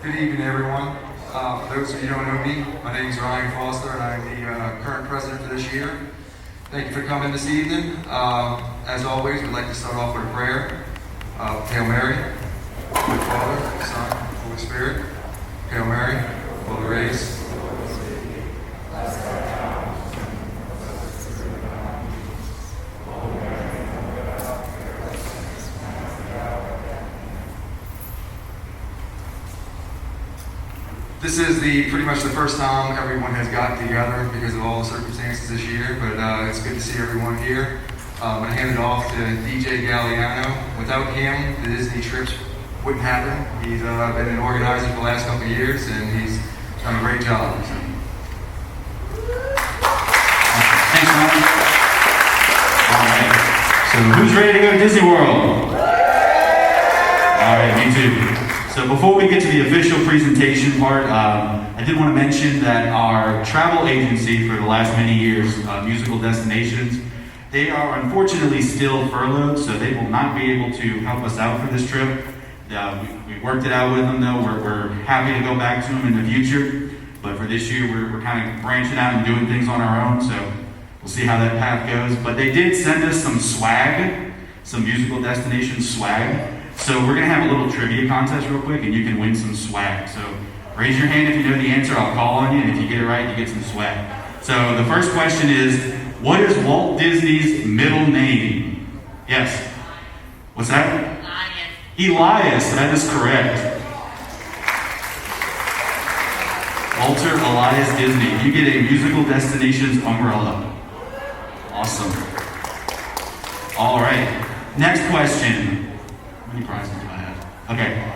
Good evening, everyone. For those of you who don't know me, my name is Ryan Foster, and I'm the current president for this year. Thank you for coming this evening. As always, we'd like to start off with a prayer. Hail Mary, Holy Father, Son, Holy Spirit. Hail Mary, full of grace. This is pretty much the first time everyone has gotten together because of all the circumstances this year, but it's good to see everyone here. I'm going to hand it off to DJ Galliano. Without him, the Disney trips wouldn't happen. He's been an organizer for the last couple of years, and he's done a great job. So. Thanks, Mike. All right. So who's ready to go to Disney World? All right, me too. So before we get to the official presentation part, I did want to mention that our travel agency for the last many years, Musical Destinations, they are unfortunately still furloughed, so they will not be able to help us out for this trip. We worked it out with them, though. We're happy to go back to them in the future, but for this year, we're kind of branching out and doing things on our own, so we'll see how that path goes. But they did send us some swag, some Musical Destinations swag. So we're going to have a little trivia contest real quick, and you can win some swag. So raise your hand if you know the answer. I'll call on you, and if you get it right, you get some swag. So the first question is, what is Walt Disney's middle name? Yes. What's that? Elias. That is correct. Walter Elias Disney. You get a Musical Destinations umbrella. Awesome. All right. Next question. How many prizes do I have? Okay.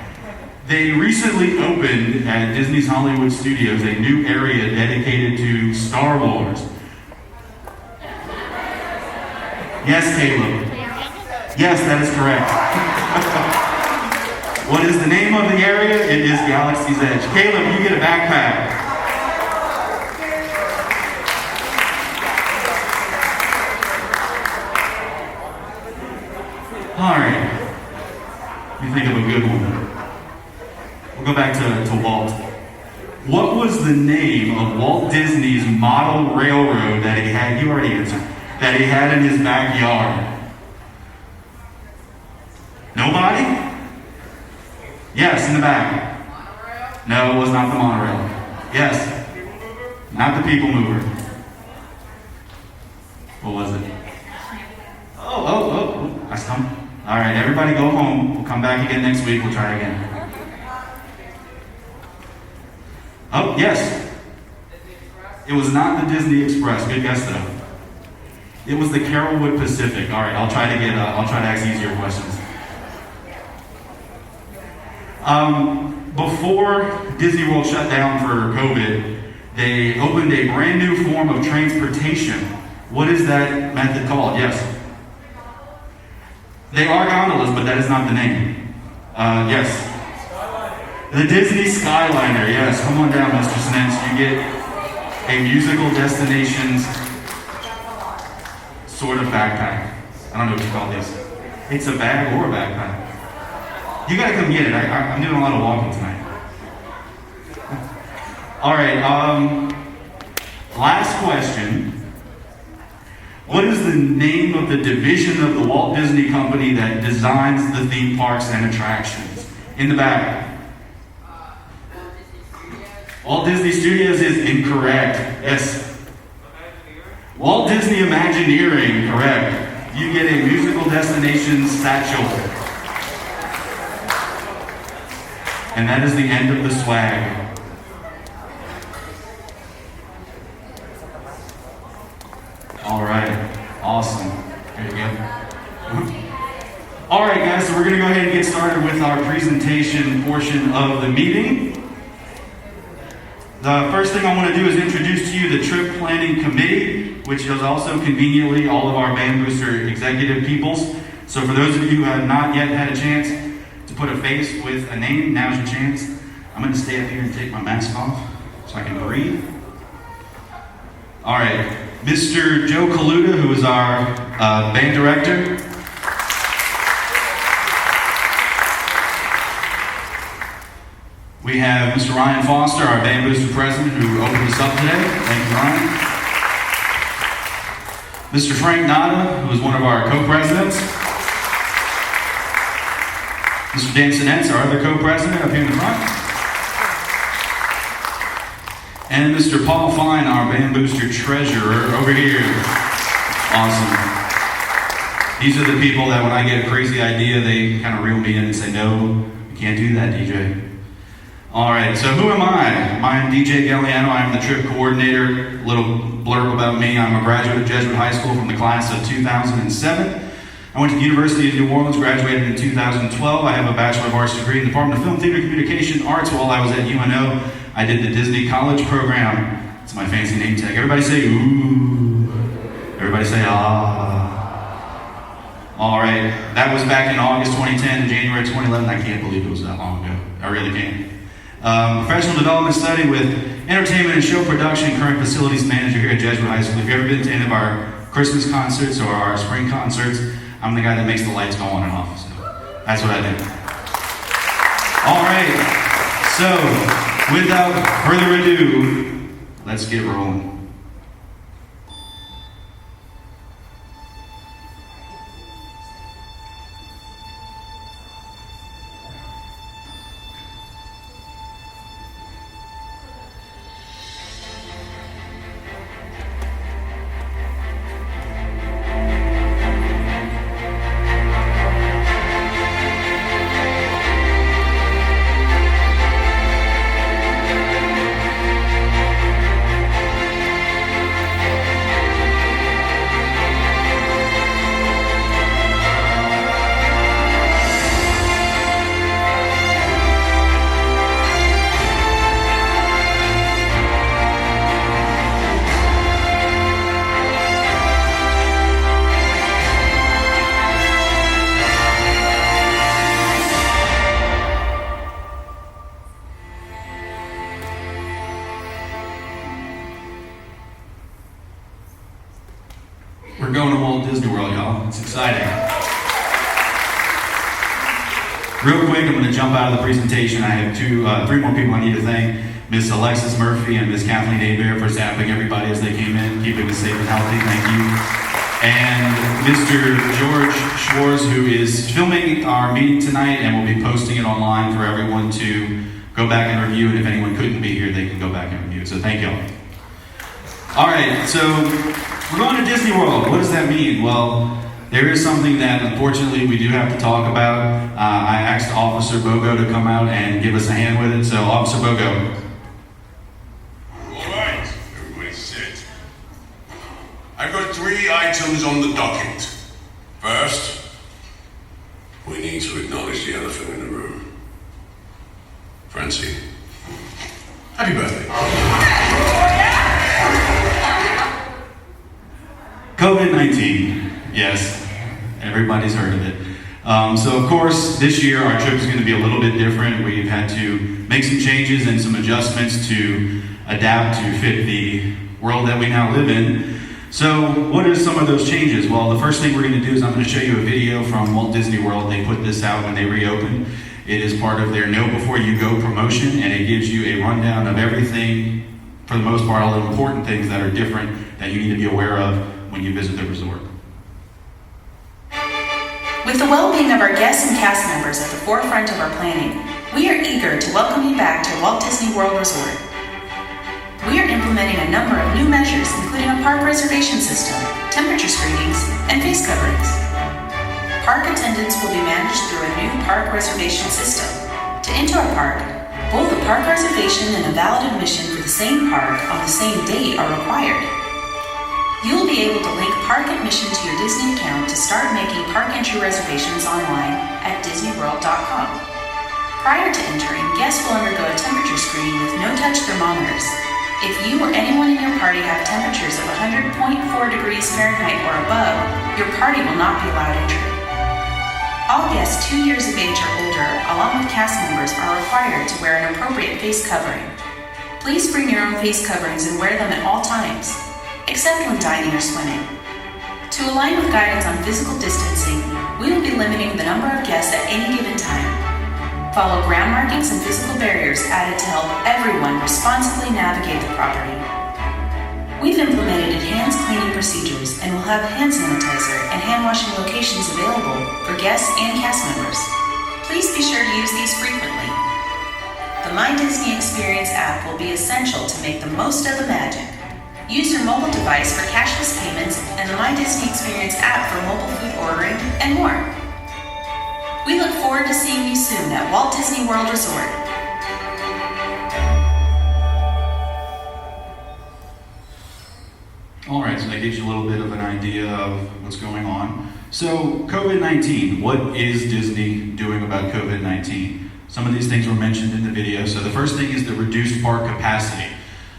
They recently opened at Disney's Hollywood Studios a new area dedicated to Star Wars. Yes, Caleb. Yes, that is correct. What is the name of the area? It is Galaxy's Edge. Caleb, you get a backpack. All right. You think of a good one. We'll go back to Walt. What was the name of Walt Disney's model railroad that he had? You already answered. That he had in his backyard. Nobody? Yes, in the back. Monorail? No, it was not the monorail. Yes. Not the people mover. What was it? Oh, I stumped. All right, everybody go home. We'll come back again next week. We'll try again. Oh, yes. It was not the Disney Express. Good guess, though. It was the Carolwood Pacific. All right, I'll try to ask easier questions. Before Disney World shut down for COVID, they opened a brand new form of transportation. What is that method called? Yes. They are gondolas, but that is not the name. Yes. The Disney Skyliner, yes. Come on down, Mr. Snens. You get a Musical Destinations sort of backpack. I don't know what you call this. It's a bag or a backpack. You gotta come get it. I'm doing a lot of walking tonight. All right, last question. What is the name of the division of the Walt Disney Company that designs the theme parks and attractions? In the back. Walt Disney Studios is incorrect. Yes. Walt Disney Imagineering, correct. You get a Musical Destinations satchel. And that is the end of the swag. All right, awesome. There you go. All right, guys, so we're going to go ahead and get started with our presentation portion of the meeting. The first thing I want to do is introduce to you the Trip Planning Committee, which is also conveniently all of our Band Booster executive peoples. So for those of you who have not yet had a chance to put a face with a name, now's your chance. I'm going to stay up here and take my mask off so I can breathe. All right. Mr. Joe Kaluta, who is our band director. We have Mr. Ryan Foster, our band booster president, who opened us up today. Thank you, Ryan. Mr. Frank Nada, who is one of our co-presidents. Mr. Dan Sinetz, our other co-president, up here in the front. And Mr. Paul Fine, our band booster treasurer, over here. Awesome. These are the people that when I get a crazy idea, they kind of reel me in and say, no, you can't do that, DJ. All right, so who am I? I'm DJ Galliano. I'm the trip coordinator. A little blurb about me. I'm a graduate of Jesuit High School from the class of 2007. I went to the University of New Orleans, graduated in 2012. I have a Bachelor of Arts degree in the Department of Film, Theater, Communication Arts. While I was at UNO, I did the Disney College program. It's my fancy name tag. Everybody say, ooh. Everybody say, ah. All right, that was back in August 2010 and January 2011. I can't believe it was that long ago. I really can't. Professional development study with entertainment and show production, current facilities manager here at Jesuit High School. If you've ever been to any of our Christmas concerts or our spring concerts, I'm the guy that makes the lights go on and off. So that's what I do. All right, so without further ado, let's get rolling. We're going to Walt Disney World, y'all. It's exciting. Real quick, I'm going to jump out of the presentation. I have three more people I need to thank. Miss Alexis Murphy and Miss Kathleen Hebert for zapping everybody as they came in, keeping us safe and healthy. Thank you. And Mr. George Schwartz, who is filming our meeting tonight and will be posting it online for everyone to go back and review. And if anyone couldn't be here, they can go back and review it. So thank y'all. All right, so we're going to Disney World. What does that mean? Well, there is something that unfortunately we do have to talk about. I asked Officer Bogo to come out and give us a hand with it. So Officer Bogo. All right, everybody sit. I've got 3 items on the docket. First, we need to acknowledge the elephant in the room. Francie, happy birthday. COVID-19, yes, everybody's heard of it. So of course, this year our trip is going to be a little bit different. We've had to make some changes and some adjustments to adapt to fit the world that we now live in. So what are some of those changes? Well, the first thing we're going to do is I'm going to show you a video from Walt Disney World. They put this out when they reopened. It is part of their Know Before You Go promotion, and it gives you a rundown of everything, for the most part, all the important things that are different that you need to be aware of when you visit the resort. With the well-being of our guests and cast members at the forefront of our planning, we are eager to welcome you back to Walt Disney World Resort. We are implementing a number of new measures, including a park reservation system, temperature screenings, and face coverings. Park attendance will be managed through a new park reservation system. To enter our park, both a park reservation and a valid admission for the same park on the same date are required. You will be able to link park admission to your Disney account to start making park entry reservations online at disneyworld.com. Prior to entering, guests will undergo a temperature screening with no-touch thermometers. If you or anyone in your party have temperatures of 100.4 degrees Fahrenheit or above, your party will not be allowed entry. All guests 2 years of age or older, along with cast members, are required to wear an appropriate face covering. Please bring your own face coverings and wear them at all times, except when dining or swimming. To align with guidance on physical distancing, we will be limiting the number of guests at any given time. Follow ground markings and physical barriers added to help everyone responsibly navigate the property. We've implemented enhanced cleaning procedures and will have hand sanitizer and hand washing locations available for guests and cast members. Please be sure to use these frequently. The My Disney Experience app will be essential to make the most of the magic. Use your mobile device for cashless payments and the My Disney Experience app for mobile food ordering and more. We look forward to seeing you soon at Walt Disney World Resort. All right, so that gives you a little bit of an idea of what's going on. So COVID-19, what is Disney doing about COVID-19? Some of these things were mentioned in the video. So the first thing is the reduced park capacity.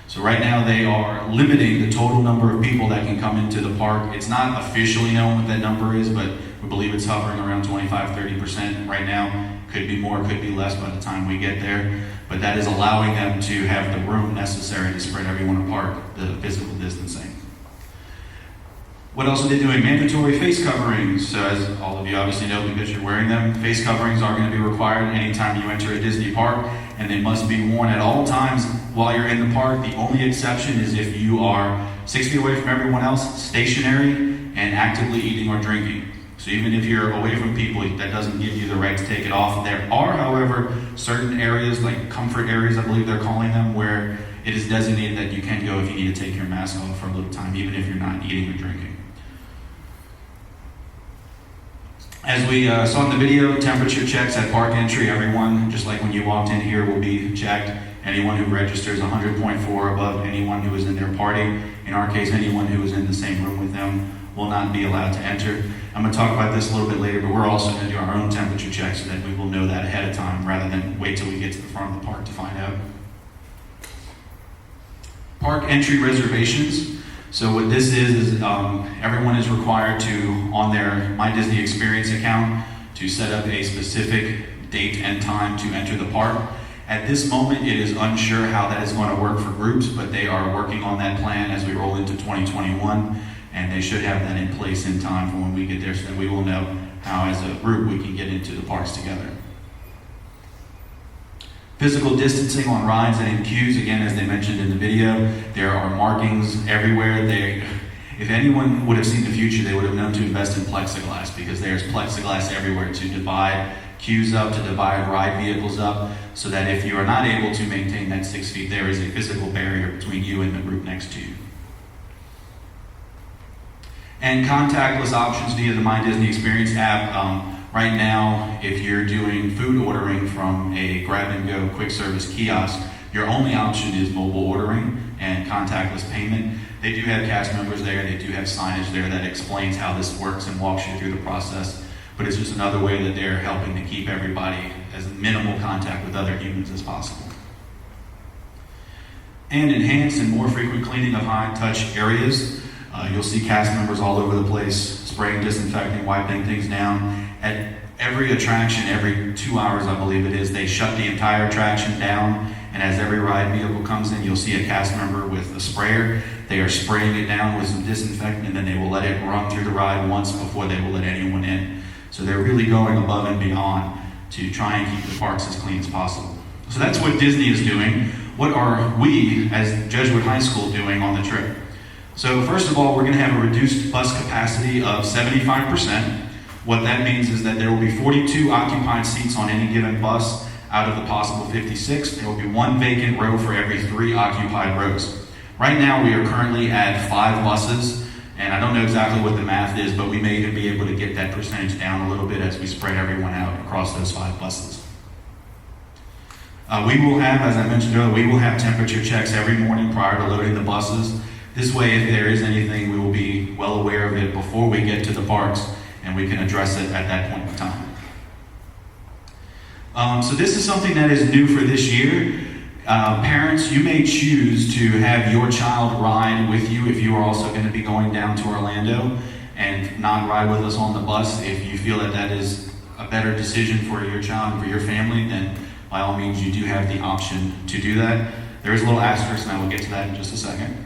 So right now they are limiting the total number of people that can come into the park. It's not officially known what that number is, but we believe it's hovering around 25-30% right now. Could be more, could be less by the time we get there. But that is allowing them to have the room necessary to spread everyone apart, the physical distancing. What else are they doing? Mandatory face coverings. So as all of you obviously know because you're wearing them, face coverings are going to be required anytime you enter a Disney park, and they must be worn at all times while you're in the park. The only exception is if you are 6 feet away from everyone else, stationary, and actively eating or drinking. So even if you're away from people, that doesn't give you the right to take it off. There are, however, certain areas, like comfort areas, I believe they're calling them, where it is designated that you can go if you need to take your mask off for a little time, even if you're not eating or drinking. As we saw in the video, temperature checks at park entry. Everyone, just like when you walked in here, will be checked. Anyone who registers 100.4 above anyone who is in their party. In our case, anyone who is in the same room with them will not be allowed to enter. I'm going to talk about this a little bit later, but we're also going to do our own temperature check so that we will know that ahead of time rather than wait till we get to the front of the park to find out. Park entry reservations. So what this is everyone is required to, on their My Disney Experience account, to set up a specific date and time to enter the park. At this moment, it is unsure how that is going to work for groups, but they are working on that plan as we roll into 2021, and they should have that in place in time for when we get there so that we will know how, as a group, we can get into the parks together. Physical distancing on rides and in queues, again, as they mentioned in the video, there are markings everywhere. If anyone would have seen the future, they would have known to invest in plexiglass because there's plexiglass everywhere to divide queues up, to divide ride vehicles up, so that if you are not able to maintain that 6 feet, there is a physical barrier between you and the group next to you. And contactless options via the My Disney Experience app. Right now, if you're doing food ordering from a grab-and-go quick service kiosk, your only option is mobile ordering and contactless payment. They do have cast members there, they do have signage there that explains how this works and walks you through the process, but it's just another way that they're helping to keep everybody as minimal contact with other humans as possible. And enhanced and more frequent cleaning of high-touch areas. You'll see cast members all over the place spraying, disinfecting, wiping things down. At every attraction, every 2 hours, I believe it is, they shut the entire attraction down, and as every ride vehicle comes in, you'll see a cast member with a sprayer. They are spraying it down with some disinfectant, and then they will let it run through the ride once before they will let anyone in. So they're really going above and beyond to try and keep the parks as clean as possible. So that's what Disney is doing. What are we, as Jesuit High School, doing on the trip? So first of all, we're going to have a reduced bus capacity of 75%. What that means is that there will be 42 occupied seats on any given bus out of the possible 56. There will be 1 vacant row for every 3 occupied rows. Right now, we are currently at 5 buses, and I don't know exactly what the math is, but we may even be able to get that percentage down a little bit as we spread everyone out across those 5 buses. We will have, as I mentioned earlier, we will have temperature checks every morning prior to loading the buses. This way, if there is anything, we will be well aware of it before we get to the parks, and we can address it at that point in time. So this is something that is new for this year. Parents, you may choose to have your child ride with you if you are also going to be going down to Orlando and not ride with us on the bus. If you feel that that is a better decision for your child and for your family, then by all means you do have the option to do that. There is a little asterisk, and I will get to that in just a second.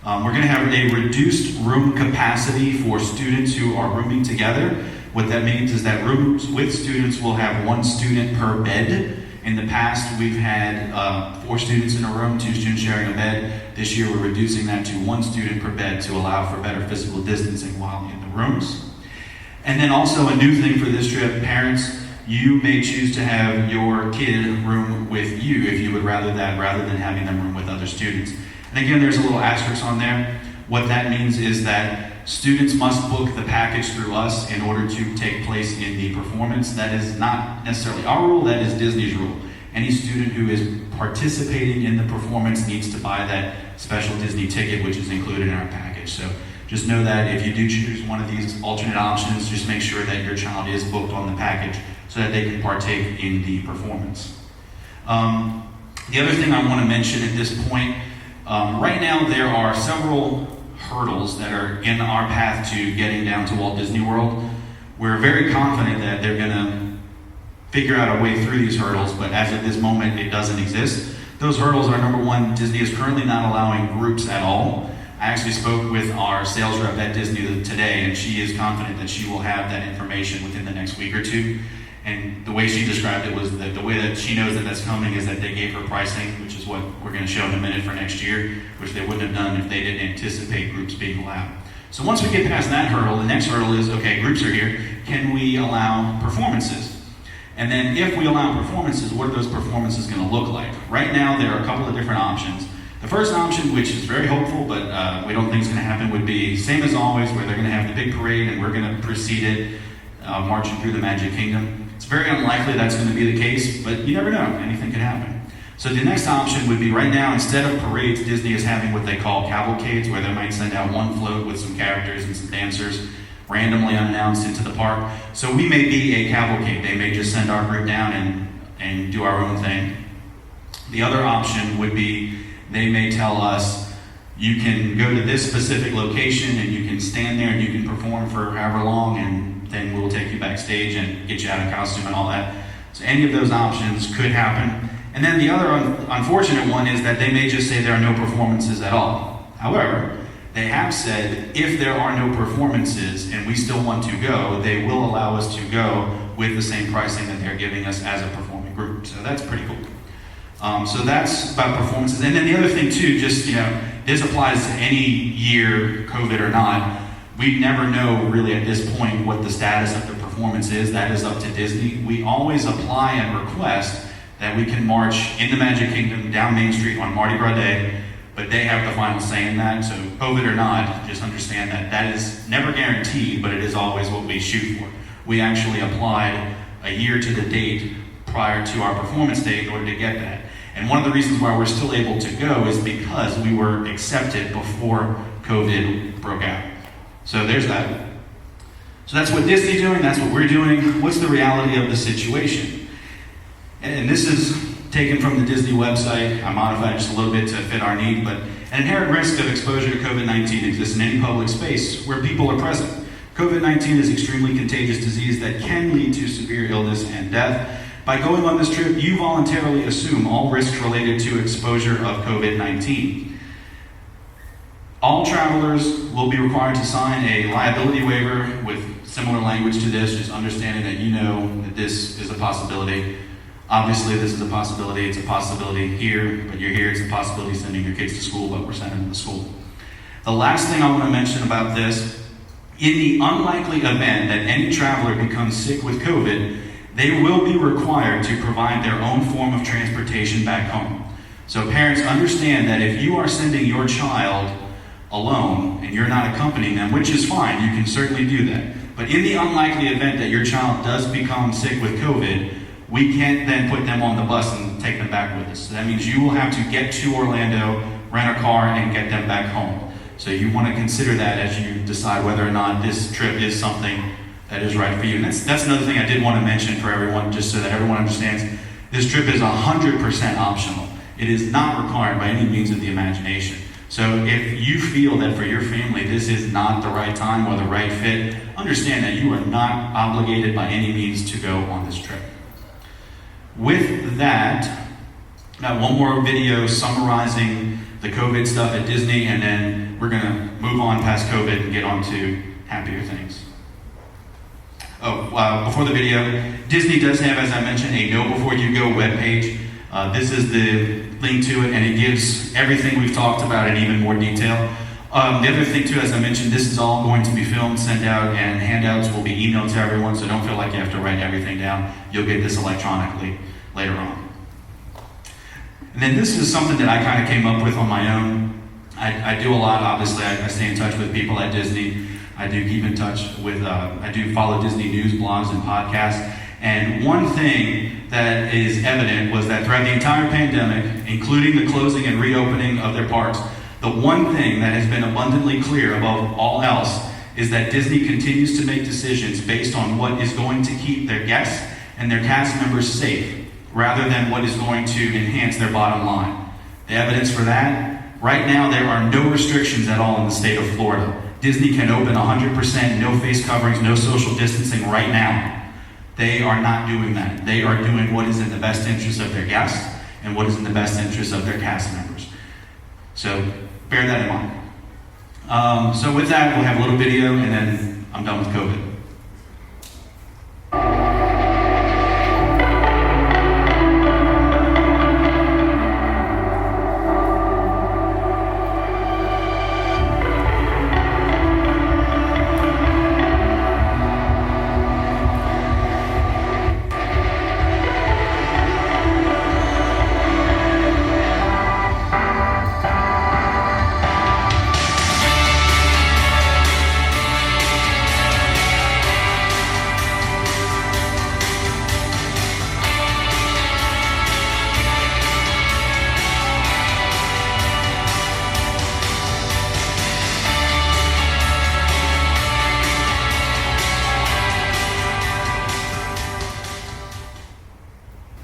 We're going to have a reduced room capacity for students who are rooming together. What that means is that rooms with students will have 1 student per bed. In the past, we've had 4 students in a room, 2 students sharing a bed. This year, we're reducing that to 1 student per bed to allow for better physical distancing while in the rooms. And then also a new thing for this trip, parents, you may choose to have your kid room with you if you would rather that, rather than having them room with other students. And again, there's a little asterisk on there. What that means is that students must book the package through us in order to take place in the performance. That is not necessarily our rule, that is Disney's rule. Any student who is participating in the performance needs to buy that special Disney ticket, which is included in our package. So just know that if you do choose one of these alternate options, just make sure that your child is booked on the package so that they can partake in the performance. The other thing I want to mention at this point, right now there are several hurdles that are in our path to getting down to Walt Disney World. We're very confident that they're going to figure out a way through these hurdles, but as of this moment, it doesn't exist. Those hurdles are, number one, Disney is currently not allowing groups at all. I actually spoke with our sales rep at Disney today, and she is confident that she will have that information within the next week or two. And the way she described it was that the way that she knows that that's coming is that they gave her pricing, which is what we're going to show in a minute for next year, which they wouldn't have done if they didn't anticipate groups being allowed. So once we get past that hurdle, the next hurdle is, okay, groups are here, can we allow performances? And then if we allow performances, what are those performances going to look like? Right now, there are a couple of different options. The first option, which is very hopeful, but we don't think is going to happen, would be same as always, where they're going to have the big parade and we're going to precede it, marching through the Magic Kingdom. It's very unlikely that's going to be the case, but you never know. Anything can happen. So the next option would be right now, instead of parades, Disney is having what they call cavalcades, where they might send out 1 float with some characters and some dancers randomly unannounced into the park. So we may be a cavalcade. They may just send our group down and do our own thing. The other option would be they may tell us, you can go to this specific location and you can stand there and you can perform for however long, and then we'll take you backstage and get you out of costume and all that. So any of those options could happen. And then the other unfortunate one is that they may just say there are no performances at all. However, they have said if there are no performances and we still want to go, they will allow us to go with the same pricing that they're giving us as a performing group. So that's pretty cool. So that's about performances. And then the other thing too, just, this applies to any year, COVID or not. We never know really at this point what the status of the performance is. That is up to Disney. We always apply and request that we can march in the Magic Kingdom down Main Street on Mardi Gras Day, but they have the final say in that. So COVID or not, just understand that that is never guaranteed, but it is always what we shoot for. We actually applied a year to the date prior to our performance date in order to get that. And one of the reasons why we're still able to go is because we were accepted before COVID broke out. So there's that. So that's what Disney's doing, that's what we're doing. What's the reality of the situation? And this is taken from the Disney website. I modified it just a little bit to fit our need, but an inherent risk of exposure to COVID-19 exists in any public space where people are present. COVID-19 is an extremely contagious disease that can lead to severe illness and death. By going on this trip, you voluntarily assume all risks related to exposure of COVID-19. All travelers will be required to sign a liability waiver with similar language to this, just understanding that you know that this is a possibility. Obviously, this is a possibility. It's a possibility here, but you're here. It's a possibility sending your kids to school, but we're sending them to school. The last thing I want to mention about this, in the unlikely event that any traveler becomes sick with COVID, they will be required to provide their own form of transportation back home. So parents, understand that if you are sending your child alone and you're not accompanying them, which is fine, you can certainly do that. But in the unlikely event that your child does become sick with COVID, we can't then put them on the bus and take them back with us. So that means you will have to get to Orlando, rent a car, and get them back home. So you want to consider that as you decide whether or not this trip is something that is right for you. And that's another thing I did want to mention for everyone, just so that everyone understands. This trip is 100% optional. It is not required by any means of the imagination. So if you feel that for your family this is not the right time or the right fit, understand that you are not obligated by any means to go on this trip. With that, got one more video summarizing the COVID stuff at Disney, and then then we're gonna move on past COVID and get on to happier things. Before the video, Disney does have, as I mentioned, a Know Before You Go webpage. This is the link to it, and it gives everything we've talked about in even more detail. The other thing too, as I mentioned, this is all going to be filmed, sent out, and handouts will be emailed to everyone, so don't feel like you have to write everything down. You'll get this electronically later on. And then this is something that I kind of came up with on my own. I do a lot, obviously. I stay in touch with people at Disney. I do keep in touch with, I do follow Disney news, blogs, and podcasts. And one thing that is evident was that throughout the entire pandemic, including the closing and reopening of their parks, the one thing that has been abundantly clear above all else is that Disney continues to make decisions based on what is going to keep their guests and their cast members safe, rather than what is going to enhance their bottom line. The evidence for that, right now there are no restrictions at all in the state of Florida. Disney can open 100%, no face coverings, no social distancing right now. They are not doing that. They are doing what is in the best interest of their guests and what is in the best interest of their cast members. So bear that in mind. So with that, we'll have a little video and then I'm done with COVID.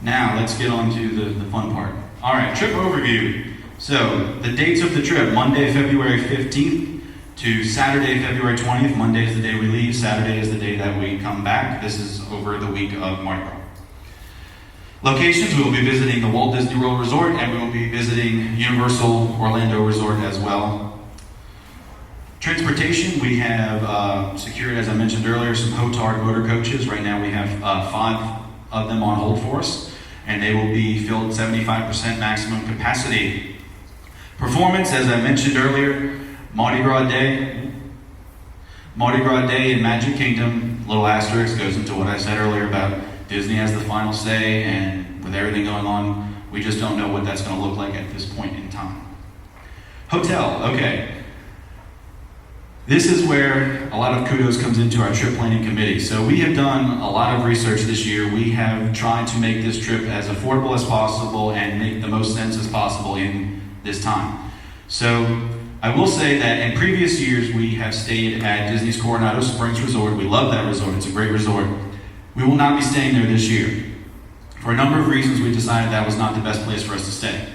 Now, let's get on to the fun part. All right, trip overview. So, the dates of the trip, Monday, February 15th to Saturday, February 20th. Monday is the day we leave, Saturday is the day that we come back. This is over the week of Mardi Gras. Locations, we will be visiting the Walt Disney World Resort, and we will be visiting Universal Orlando Resort as well. Transportation, we have secured, as I mentioned earlier, some Hotard motor coaches. Right now we have 5 of them on hold for us, and they will be filled 75% maximum capacity. Performance, as I mentioned earlier, Mardi Gras Day in Magic Kingdom, little asterisk goes into what I said earlier about Disney has the final say, and with everything going on, we just don't know what that's going to look like at this point in time. Hotel, okay. This is where a lot of kudos comes into our trip planning committee. So we have done a lot of research this year. We have tried to make this trip as affordable as possible and make the most sense as possible in this time. So I will say that in previous years, we have stayed at Disney's Coronado Springs Resort. We love that resort. It's a great resort. We will not be staying there this year. For a number of reasons, we decided that was not the best place for us to stay.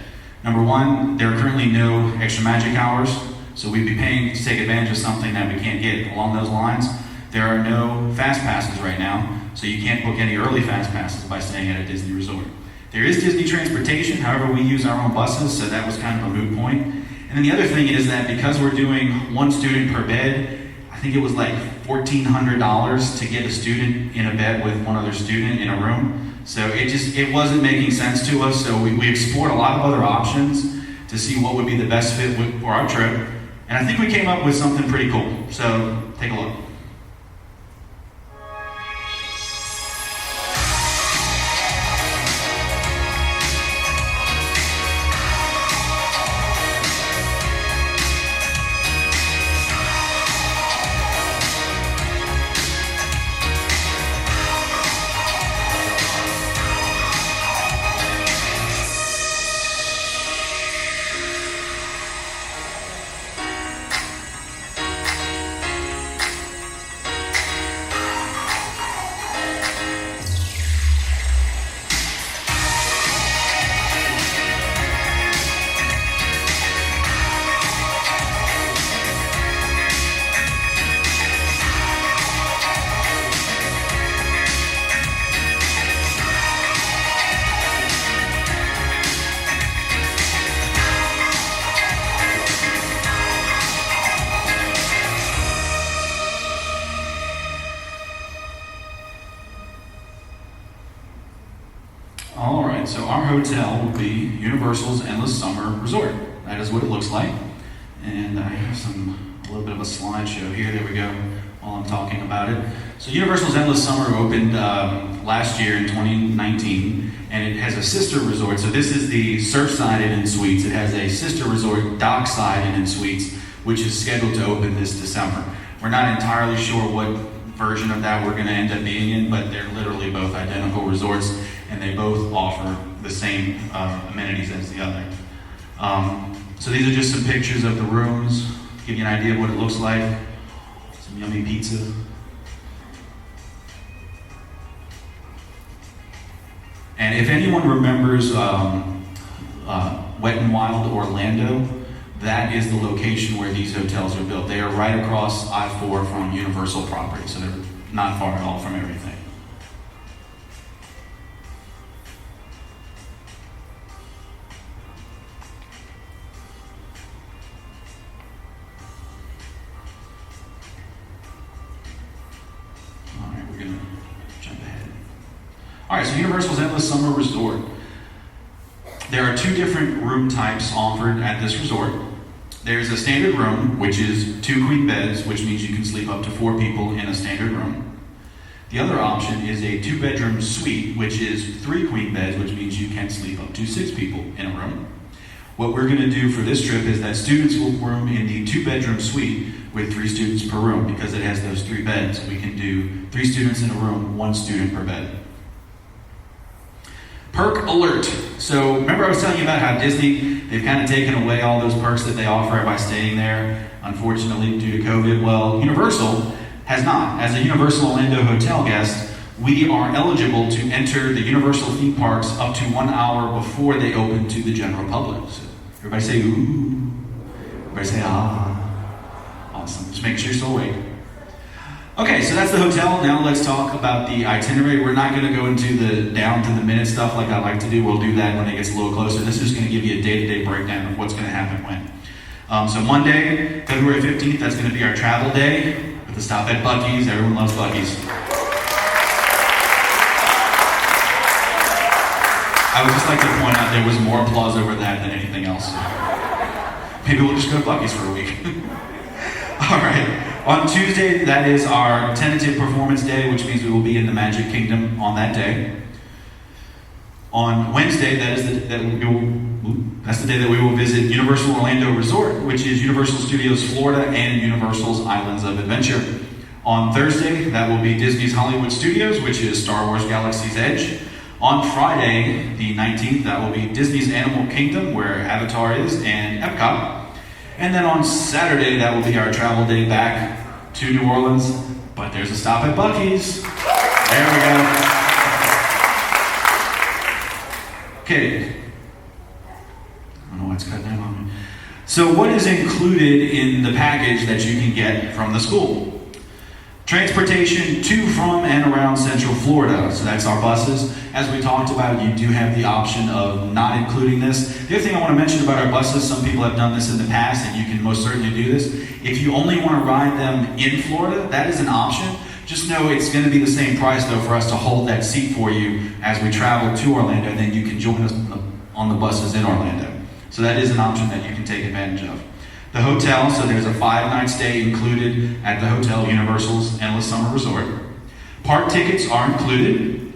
Number one, there are currently no extra magic hours. So we'd be paying to take advantage of something that we can't get. Along those lines, there are no fast passes right now, so you can't book any early fast passes by staying at a Disney resort. There is Disney transportation, however we use our own buses, so that was kind of a moot point. And then the other thing is that because we're doing 1 student per bed, I think it was like $1,400 to get a student in a bed with one other student in a room. So it wasn't making sense to us, so we explored a lot of other options to see what would be the best fit for our trip. And I think we came up with something pretty cool. So take a look. All right, so our hotel will be Universal's Endless Summer Resort. That is what it looks like. And I have a little bit of a slideshow here. There we go, while I'm talking about it. So Universal's Endless Summer opened last year in 2019, and it has a sister resort. So this is the Surfside Inn and Suites. It has a sister resort, Dockside Inn and Suites, which is scheduled to open this December. We're not entirely sure what version of that we're going to end up being in, but they're literally both identical resorts, and they both offer the same amenities as the other. So these are just some pictures of the rooms, give you an idea of what it looks like. Some yummy pizza. And if anyone remembers Wet n Wild Orlando, that is the location where these hotels are built. They are right across I-4 from Universal property, so they're not far at all from everything. All right, we're gonna jump ahead. All right, so Universal's Endless Summer Resort. There are two different room types offered at this resort. There's a standard room, which is 2 queen beds, which means you can sleep up to 4 people in a standard room. The other option is a 2-bedroom suite, which is 3 queen beds, which means you can sleep up to 6 people in a room. What we're going to do for this trip is that students will room in the 2-bedroom suite with 3 students per room. Because it has those 3 beds, we can do 3 students in a room, 1 student per bed. Perk alert. So remember I was telling you about how Disney, they've kind of taken away all those perks that they offer by staying there, unfortunately, due to COVID. Well, Universal has not. As a Universal Orlando hotel guest, we are eligible to enter the Universal theme parks up to 1 hour before they open to the general public. So everybody say, ooh. Everybody say, ah. Awesome. Just make sure you're still awake. Okay, so that's the hotel. Now let's talk about the itinerary. We're not going to go into the down to the minute stuff like I like to do. We'll do that when it gets a little closer. This is just going to give you a day-to-day breakdown of what's going to happen when. So Monday, February 15th, that's going to be our travel day with the stop at Buc-ee's. Everyone loves Buc-ee's. I would just like to point out there was more applause over that than anything else. Maybe we'll just go to Buc-ee's for a week. All right. On Tuesday, that is our tentative performance day, which means we will be in the Magic Kingdom on that day. On Wednesday, that's the day that we will visit Universal Orlando Resort, which is Universal Studios Florida and Universal's Islands of Adventure. On Thursday, that will be Disney's Hollywood Studios, which is Star Wars Galaxy's Edge. On Friday, the 19th, that will be Disney's Animal Kingdom, where Avatar is, and Epcot. And then on Saturday, that will be our travel day back to New Orleans, but there's a stop at Buc-ee's. There we go. Okay. I don't know why it's cut down on me. So what is included in the package that you can get from the school? Transportation to, from, and around Central Florida. So that's our buses. As we talked about, you do have the option of not including this. The other thing I want to mention about our buses, some people have done this in the past, and you can most certainly do this. If you only want to ride them in Florida, that is an option. Just know it's going to be the same price, though, for us to hold that seat for you as we travel to Orlando, and then you can join us on the buses in Orlando. So that is an option that you can take advantage of. The hotel, so there's a 5-night stay included at the hotel, Universal's Endless Summer Resort. Park tickets are included.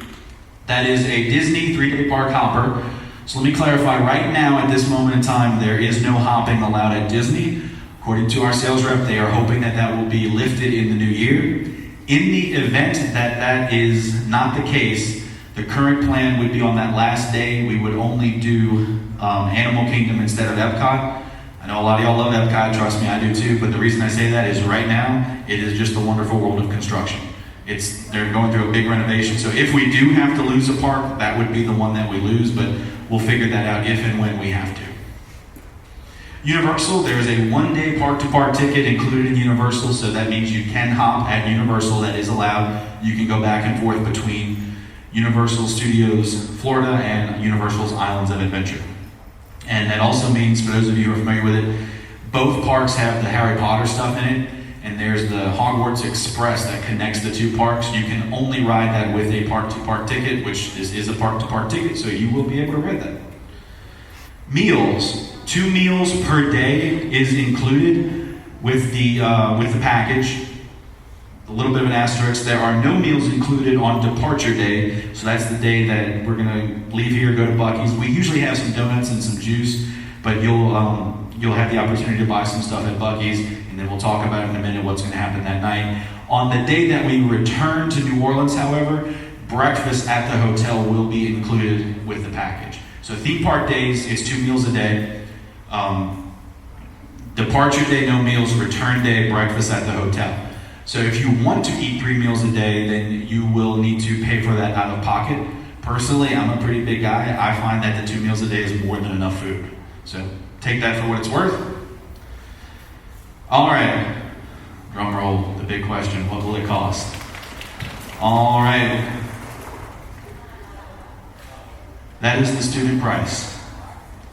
That is a Disney 3-day park hopper. So let me clarify, right now at this moment in time, there is no hopping allowed at Disney. According to our sales rep, they are hoping that that will be lifted in the new year. In the event that that is not the case, the current plan would be on that last day, we would only do Animal Kingdom instead of Epcot. I know a lot of y'all love Epcot, trust me, I do too, but the reason I say that is right now, it is just a wonderful world of construction. They're going through a big renovation, so if we do have to lose a park, that would be the one that we lose, but we'll figure that out if and when we have to. Universal, there's a 1-day park-to-park ticket included in Universal, so that means you can hop at Universal, that is allowed. You can go back and forth between Universal Studios Florida and Universal's Islands of Adventure. And that also means, for those of you who are familiar with it, both parks have the Harry Potter stuff in it, and there's the Hogwarts Express that connects the two parks. You can only ride that with a park-to-park ticket, which this is a park-to-park ticket, so you will be able to ride that. Meals. 2 meals per day is included with the package. A little bit of an asterisk, there are no meals included on departure day, so that's the day that we're going to leave here, go to Buc-ee's. We usually have some donuts and some juice, but you'll have the opportunity to buy some stuff at Buc-ee's, and then we'll talk about in a minute what's going to happen that night. On the day that we return to New Orleans, however, breakfast at the hotel will be included with the package. So theme park days, it's 2 meals a day. Departure day, no meals. Return day, breakfast at the hotel. So if you want to eat 3 meals a day, then you will need to pay for that out of pocket. Personally, I'm a pretty big guy. I find that the 2 meals a day is more than enough food. So take that for what it's worth. All right, drum roll, the big question, what will it cost? All right, that is the student price,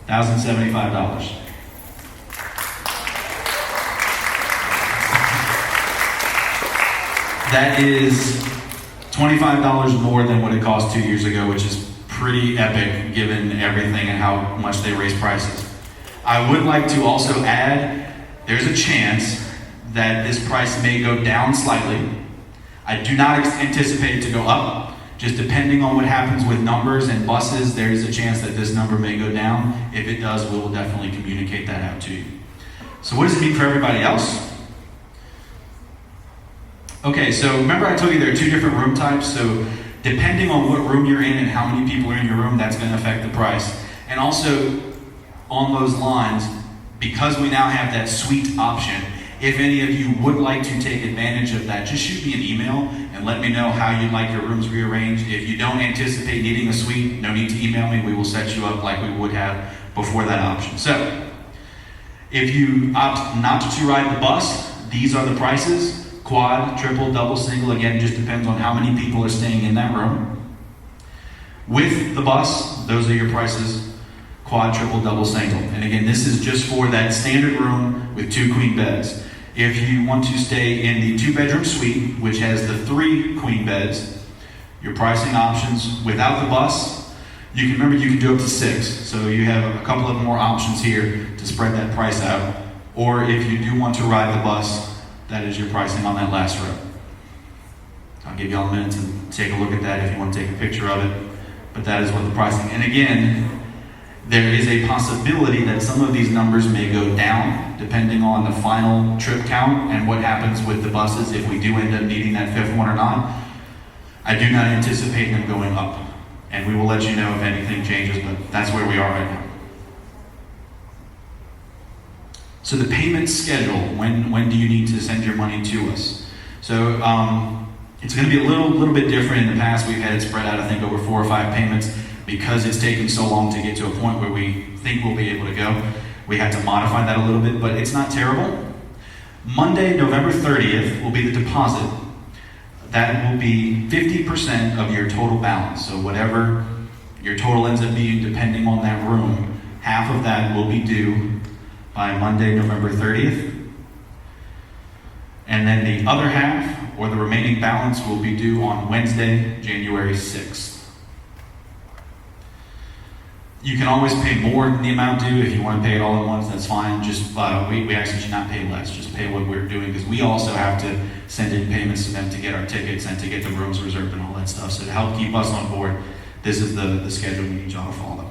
$1,075. That is $25 more than what it cost 2 years ago, which is pretty epic given everything and how much they raise prices. I would like to also add, there's a chance that this price may go down slightly. I do not anticipate it to go up. Just depending on what happens with numbers and buses, there is a chance that this number may go down. If it does, we will definitely communicate that out to you. So what does it mean for everybody else? Okay, so remember I told you there are 2 different room types, so depending on what room you're in and how many people are in your room, that's going to affect the price. And also, on those lines, because we now have that suite option, if any of you would like to take advantage of that, just shoot me an email and let me know how you'd like your rooms rearranged. If you don't anticipate needing a suite, no need to email me. We will set you up like we would have before that option. So, if you opt not to ride the bus, these are the prices. Quad, triple, double, single, again, just depends on how many people are staying in that room. With the bus, those are your prices, quad, triple, double, single. And again, this is just for that standard room with 2 queen beds. If you want to stay in the 2-bedroom suite, which has the 3 queen beds, your pricing options without the bus, you can do up to 6. So you have a couple of more options here to spread that price out. Or if you do want to ride the bus, that is your pricing on that last row. I'll give you all a minute to take a look at that if you want to take a picture of it. But that is what the pricing. And again, there is a possibility that some of these numbers may go down depending on the final trip count and what happens with the buses if we do end up needing that 5th one or not. I do not anticipate them going up. And we will let you know if anything changes, but that's where we are right now. So the payment schedule, when do you need to send your money to us? So it's going to be a little bit different. In the past, we've had it spread out, I think, over 4 or 5 payments. Because it's taking so long to get to a point where we think we'll be able to go, we had to modify that a little bit, but it's not terrible. Monday, November 30th will be the deposit. That will be 50% of your total balance. So whatever your total ends up being, depending on that room, half of that will be due by Monday, November 30th. And then the other half, or the remaining balance, will be due on Wednesday, January 6th. You can always pay more than the amount due. If you want to pay it all at once, that's fine. Just we actually should not pay less. Just pay what we're doing, because we also have to send in payments to them to get our tickets and to get the rooms reserved and all that stuff. So to help keep us on board, this is the schedule we need y'all to follow.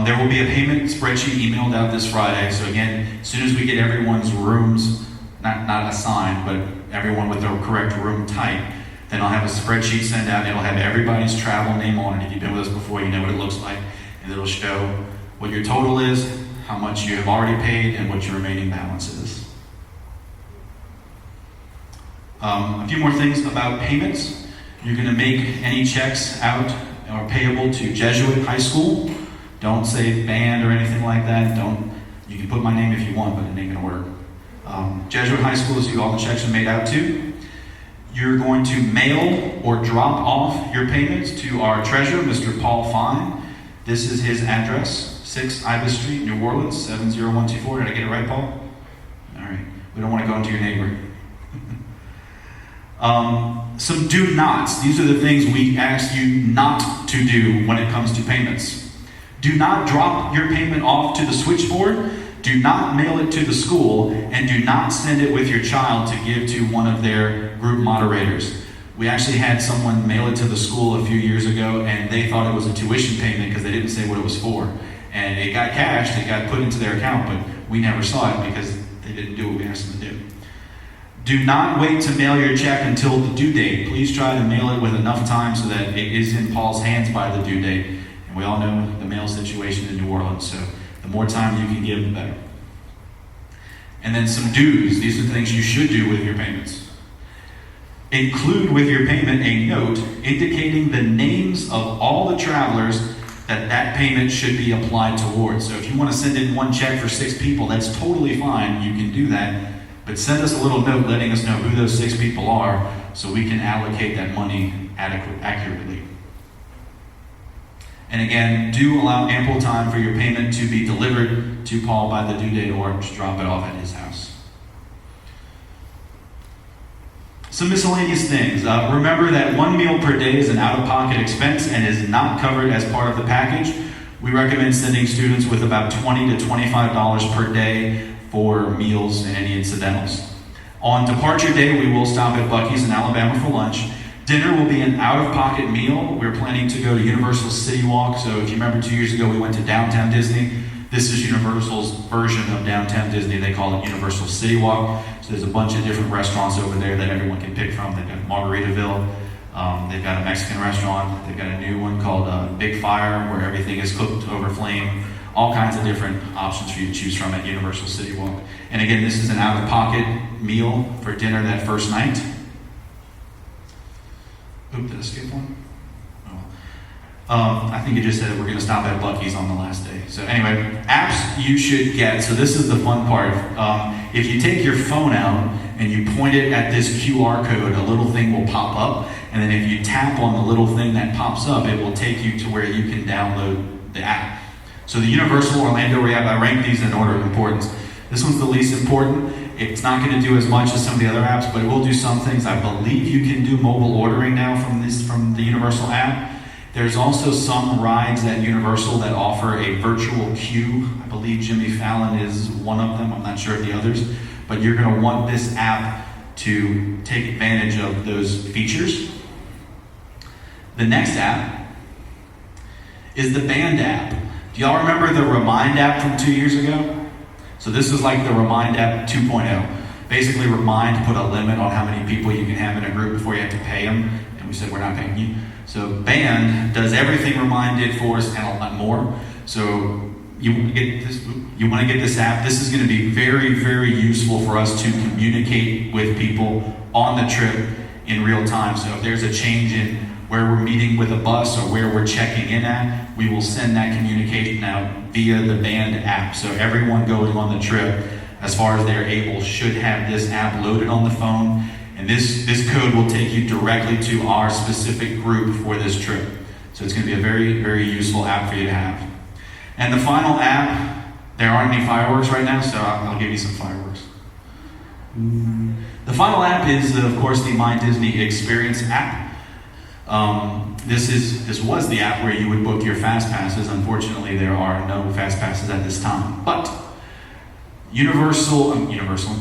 There will be a payment spreadsheet emailed out this Friday. So again, as soon as we get everyone's rooms, not assigned, but everyone with the correct room type, then I'll have a spreadsheet sent out. It'll have everybody's travel name on it. If you've been with us before, you know what it looks like. And it'll show what your total is, how much you have already paid, and what your remaining balance is. A few more things about payments. You're going to make any checks out or payable to Jesuit High School. Don't say band or anything like that. You can put my name if you want, but it ain't going to work. Jesuit High School is who all the checks are made out to. You're going to mail or drop off your payments to our treasurer, Mr. Paul Fine. This is his address, 6 Ibis Street, New Orleans, 70124. Did I get it right, Paul? All right. We don't want to go into your neighbor. Some do nots. These are the things we ask you not to do when it comes to payments. Do not drop your payment off to the switchboard. Do not mail it to the school, and do not send it with your child to give to one of their group moderators. We actually had someone mail it to the school a few years ago, and they thought it was a tuition payment because they didn't say what it was for. And it got cashed, it got put into their account, but we never saw it because they didn't do what we asked them to do. Do not wait to mail your check until the due date. Please try to mail it with enough time so that it is in Paul's hands by the due date. And we all know the mail situation in New Orleans, so the more time you can give, the better. And then some do's. These are the things you should do with your payments. Include with your payment a note indicating the names of all the travelers that payment should be applied towards. So if you want to send in one check for 6 people, that's totally fine. You can do that. But send us a little note letting us know who those 6 people are so we can allocate that money accurately. And again, do allow ample time for your payment to be delivered to Paul by the due date or just drop it off at his house. Some miscellaneous things. Remember that 1 meal per day is an out-of-pocket expense and is not covered as part of the package. We recommend sending students with about $20 to $25 per day for meals and any incidentals. On departure day, we will stop at Buc-ee's in Alabama for lunch. Dinner will be an out-of-pocket meal. We're planning to go to Universal City Walk. So if you remember 2 years ago, we went to Downtown Disney. This is Universal's version of Downtown Disney. They call it Universal City Walk. So there's a bunch of different restaurants over there that everyone can pick from. They've got Margaritaville. They've got a Mexican restaurant. They've got a new one called Big Fire, where everything is cooked over flame. All kinds of different options for you to choose from at Universal City Walk. And again, this is an out-of-pocket meal for dinner that first night. Oop, did I skip one? I think it just said we're going to stop at Buc-ee's on the last day. So anyway, apps you should get. So this is the fun part. If you take your phone out and you point it at this QR code, a little thing will pop up. And then if you tap on the little thing that pops up, it will take you to where you can download the app. So the Universal Orlando app, I rank these in order of importance. This one's the least important. It's not going to do as much as some of the other apps, but it will do some things. I believe you can do mobile ordering now from the Universal app. There's also some rides at Universal that offer a virtual queue. I believe Jimmy Fallon is one of them. I'm not sure of the others. But you're going to want this app to take advantage of those features. The next app is the Band app. Do y'all remember the Remind app from 2 years ago? So this is like the Remind app 2.0. Basically, Remind put a limit on how many people you can have in a group before you have to pay them. And we said, we're not paying you. So Band does everything Remind did for us and a lot more. So you want to get this app. This is going to be very, very useful for us to communicate with people on the trip in real time. So if there's a change in where we're meeting with a bus or where we're checking in at, we will send that communication out via the Band app. So everyone going on the trip, as far as they're able, should have this app loaded on the phone. And this code will take you directly to our specific group for this trip. So it's going to be a very, very useful app for you to have. And the final app, there aren't any fireworks right now, so I'll give you some fireworks. The final app is, of course, the My Disney Experience app. This was the app where you would book your fast passes. Unfortunately, there are no fast passes at this time. But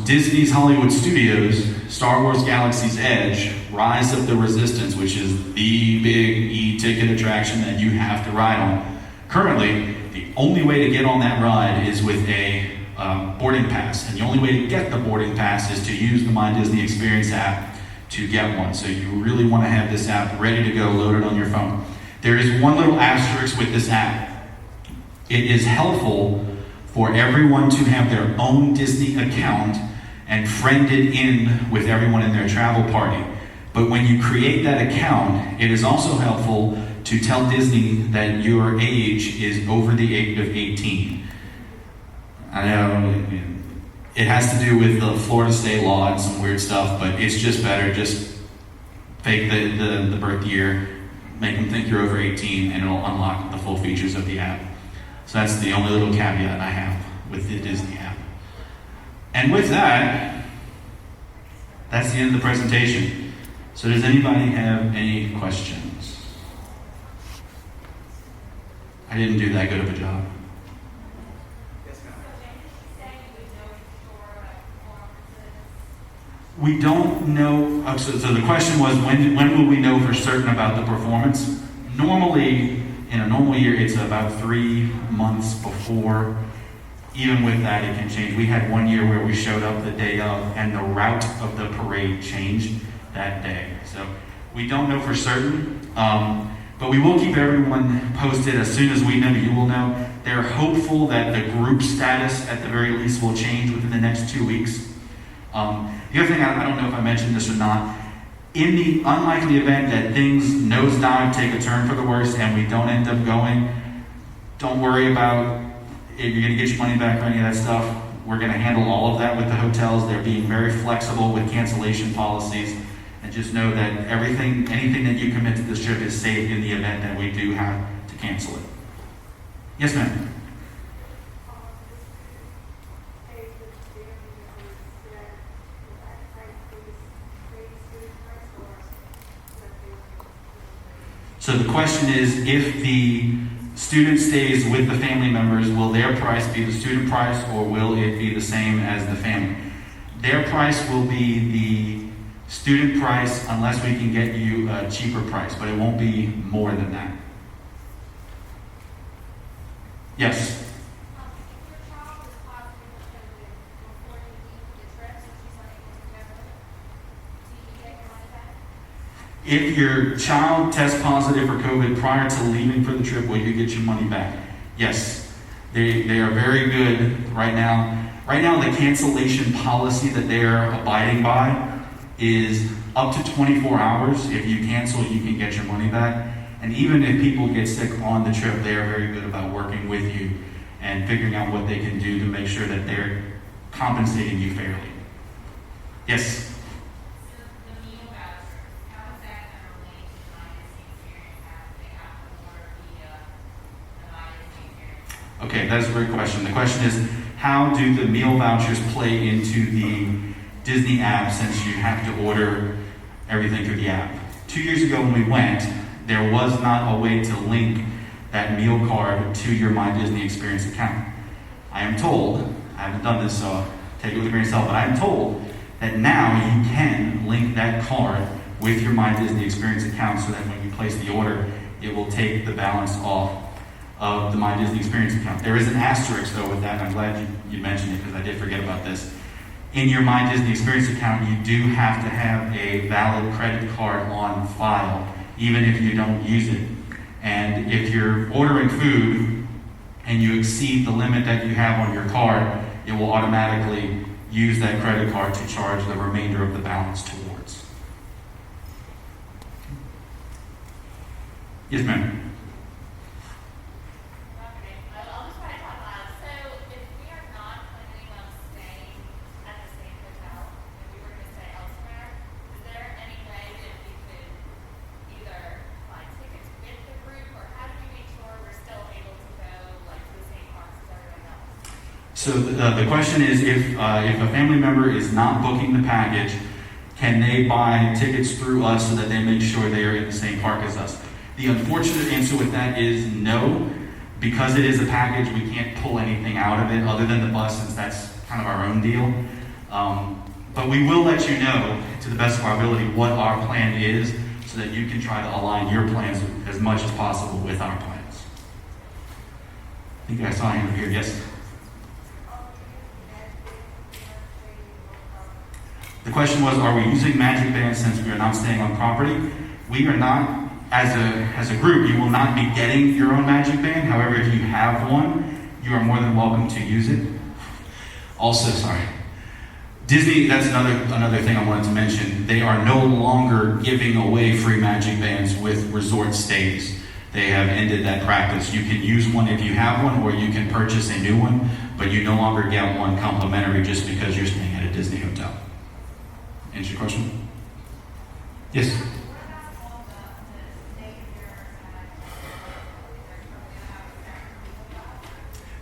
Disney's Hollywood Studios, Star Wars Galaxy's Edge, Rise of the Resistance, which is the big e-ticket attraction that you have to ride on. Currently, the only way to get on that ride is with a boarding pass. And the only way to get the boarding pass is to use the My Disney Experience app to get one. So you really want to have this app ready to go, loaded on your phone. There is one little asterisk with this app. It is helpful for everyone to have their own Disney account and friended in with everyone in their travel party. But when you create that account, it is also helpful to tell Disney that your age is over the age of 18. I know it has to do with the Florida state law and some weird stuff, but it's just better. Just fake the birth year, make them think you're over 18, and it'll unlock the full features of the app. So that's the only little caveat I have with the Disney app. And with that, That's the end of the presentation. So does anybody have any questions? I didn't do that good of a job. We don't know, so the question was, when will we know for certain about the performance? Normally, in a normal year, it's about 3 months before. Even with that, it can change. We had one year where we showed up the day of, and the route of the parade changed that day. So we don't know for certain, but we will keep everyone posted. As soon as we know, you will know. They're hopeful that the group status, at the very least, will change within the next 2 weeks. The other thing, I don't know if I mentioned this or not, in the unlikely event that things nosedive, take a turn for the worse, and we don't end up going, don't worry about if you're going to get your money back or any of that stuff. We're going to handle all of that with the hotels. They're being very flexible with cancellation policies. And just know that anything that you commit to this trip is safe in the event that we do have to cancel it. Yes, ma'am. So the question is, if the student stays with the family members, will their price be the student price, or will it be the same as the family? Their price will be the student price unless we can get you a cheaper price, but it won't be more than that. Yes? If your child tests positive for COVID prior to leaving for the trip, will you get your money back? Yes. They are very good right now. Right now, the cancellation policy that they are abiding by is up to 24 hours. If you cancel, you can get your money back. And even if people get sick on the trip, they are very good about working with you and figuring out what they can do to make sure that they're compensating you fairly. Yes? Okay, that's a great question. The question is, how do the meal vouchers play into the Disney app, since you have to order everything through the app? 2 years ago when we went, there was not a way to link that meal card to your My Disney Experience account. I am told, I haven't done this, so take it with a grain of salt, but I am told that now you can link that card with your My Disney Experience account so that when you place the order, it will take the balance off of the My Disney Experience account. There is an asterisk though with that, and I'm glad you mentioned it because I did forget about this. In your My Disney Experience account, you do have to have a valid credit card on file, even if you don't use it. And if you're ordering food and you exceed the limit that you have on your card, it will automatically use that credit card to charge the remainder of the balance towards. Yes, ma'am. So the question is, if a family member is not booking the package, can they buy tickets through us so that they make sure they are in the same park as us? The unfortunate answer with that is no. Because it is a package, we can't pull anything out of it other than the bus, since that's kind of our own deal. But we will let you know, to the best of our ability, what our plan is so that you can try to align your plans as much as possible with our plans. I think I saw a hand over here. Yes? The question was, are we using magic bands since we are not staying on property? We are not. As a group, you will not be getting your own magic band. However, if you have one, you are more than welcome to use it. Also, Disney, that's another thing I wanted to mention. They are no longer giving away free magic bands with resort stays. They have ended that practice. You can use one if you have one, or you can purchase a new one, but you no longer get one complimentary just because you're staying at a Disney hotel. Answer your question? Yes?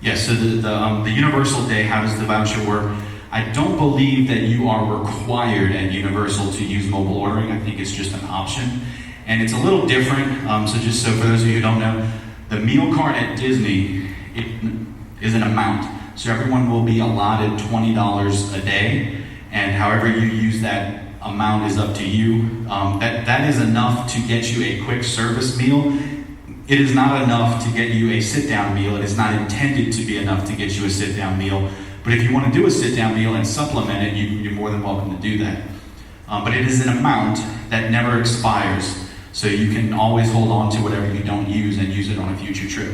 Yes, so the Universal Day, how does the voucher work? I don't believe that you are required at Universal to use mobile ordering. I think it's just an option. And it's a little different, so for those of you who don't know, the meal card at Disney is an amount. So everyone will be allotted $20 a day, and however you use that amount is up to you. That is enough to get you a quick service meal. It is not enough to get you a sit-down meal. It is not intended to be enough to get you a sit-down meal. But if you want to do a sit-down meal and supplement it, you're more than welcome to do that. But it is an amount that never expires. So you can always hold on to whatever you don't use and use it on a future trip.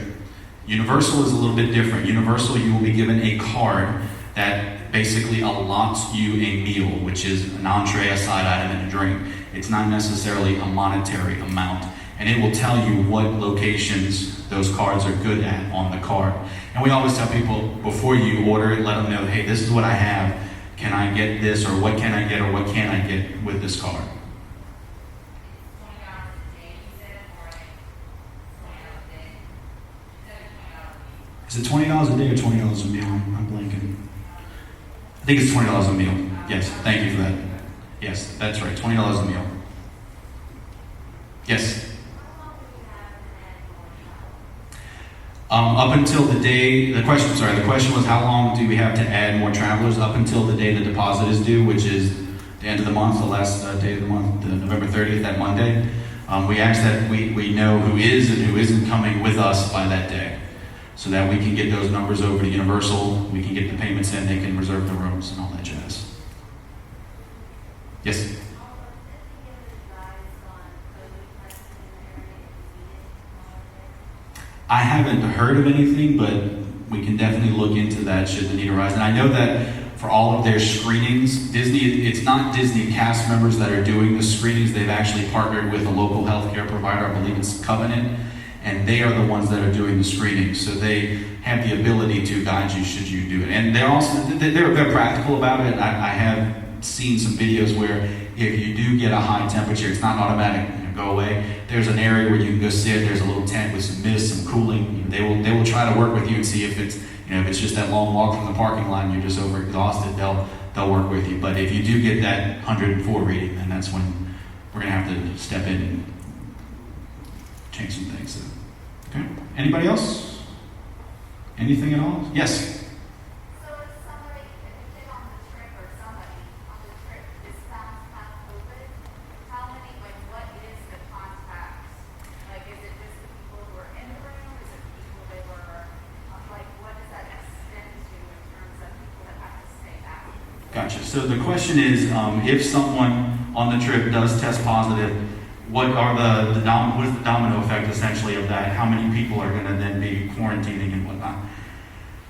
Universal is a little bit different. Universal, you will be given a card that basically allots you a meal, which is an entree, a side item, and a drink. It's not necessarily a monetary amount. And it will tell you what locations those cards are good at on the card. And we always tell people, before you order it, let them know, hey, this is what I have. Can I get this, or what can I get, or what can I get with this card? Is it $20 a day or $20 a meal? I'm blanking. I think it's $20 a meal. Yes, thank you for that. Yes, that's right, $20 a meal. Yes. Up until the day, the question was how long do we have to add more travelers? Up until the day the deposit is due, which is the end of the month, the last day of the month, November 30th, that Monday. We ask that we know who is and who isn't coming with us by that day, so that we can get those numbers over to Universal, we can get the payments in, they can reserve the rooms and all that jazz. Yes? I haven't heard of anything, but we can definitely look into that should the need arise. And I know that for all of their screenings, Disney, it's not Disney cast members that are doing the screenings. They've actually partnered with a local healthcare provider, I believe it's Covenant, and they are the ones that are doing the screenings. So they have the ability to guide you should you do it. And they're also, they're practical about it. I have seen some videos where if you do get a high temperature, it's not automatic, go away. There's an area where you can go sit. There's a little tent with some mist, some cooling. They will try to work with you and see if it's, if it's just that long walk from the parking lot and you're just over exhausted, they'll work with you. But if you do get that 104 reading, then that's when we're gonna have to step in and change some things. So, okay. Anybody else? Anything at all? Yes. Gotcha. So the question is, if someone on the trip does test positive, what is the domino effect essentially of that? How many people are going to then be quarantining and whatnot?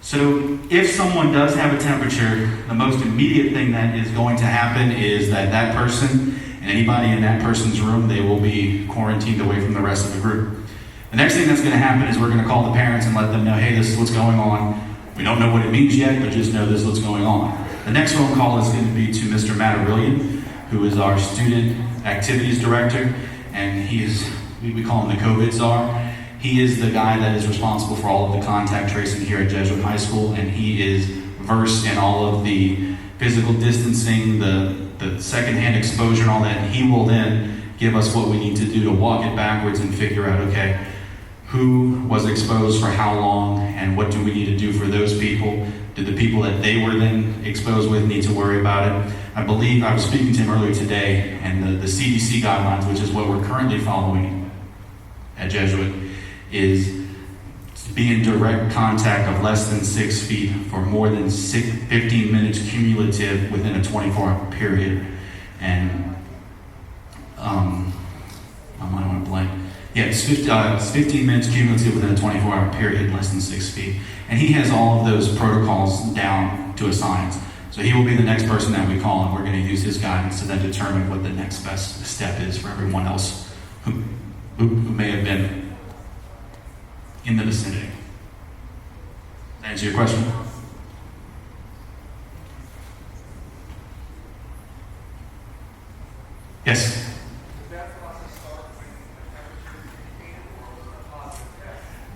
So if someone does have a temperature, the most immediate thing that is going to happen is that person and anybody in that person's room, they will be quarantined away from the rest of the group. The next thing that's going to happen is we're going to call the parents and let them know, hey, this is what's going on. We don't know what it means yet, but just know this is what's going on. The next phone call is going to be to Mr. Matarillion, who is our student activities director, and he is, we call him the COVID czar. He is the guy that is responsible for all of the contact tracing here at Jesuit High School, and he is versed in all of the physical distancing, the secondhand exposure and all that, and he will then give us what we need to do to walk it backwards and figure out, okay, who was exposed for how long, and what do we need to do for those people? Did the people that they were then exposed with need to worry about it? I believe, I was speaking to him earlier today, and the CDC guidelines, which is what we're currently following at Jesuit, is to be in direct contact of less than 6 feet for more than 15 minutes cumulative within a 24-hour period. And I might want to blank. Yeah, it's 15 minutes cumulative within a 24-hour period, less than 6 feet. And he has all of those protocols down to a science. So he will be the next person that we call, and we're going to use his guidance to then determine what the next best step is for everyone else who may have been in the vicinity. Does that answer your question? Yes?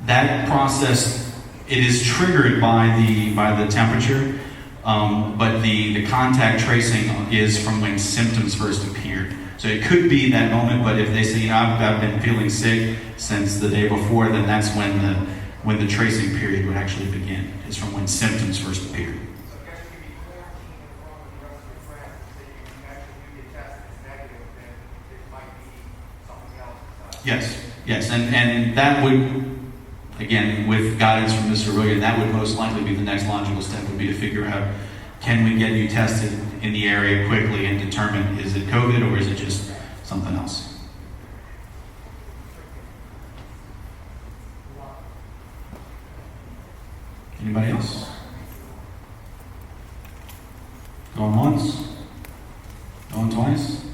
That process, it is triggered by the temperature. But the contact tracing is from when symptoms first appeared. So it could be that moment, but if they say, you know, I've been feeling sick since the day before, then that's when the tracing period would actually begin. It's from when symptoms first appeared. Yes, and that would, again, with guidance from Mr. William, that would most likely be the next logical step, would be to figure out, can we get you tested in the area quickly and determine, is it COVID or is it just something else? Anybody else? Going once? Going twice?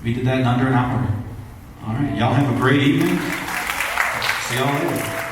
We did that in under an hour. All right, y'all have a great evening. See y'all later.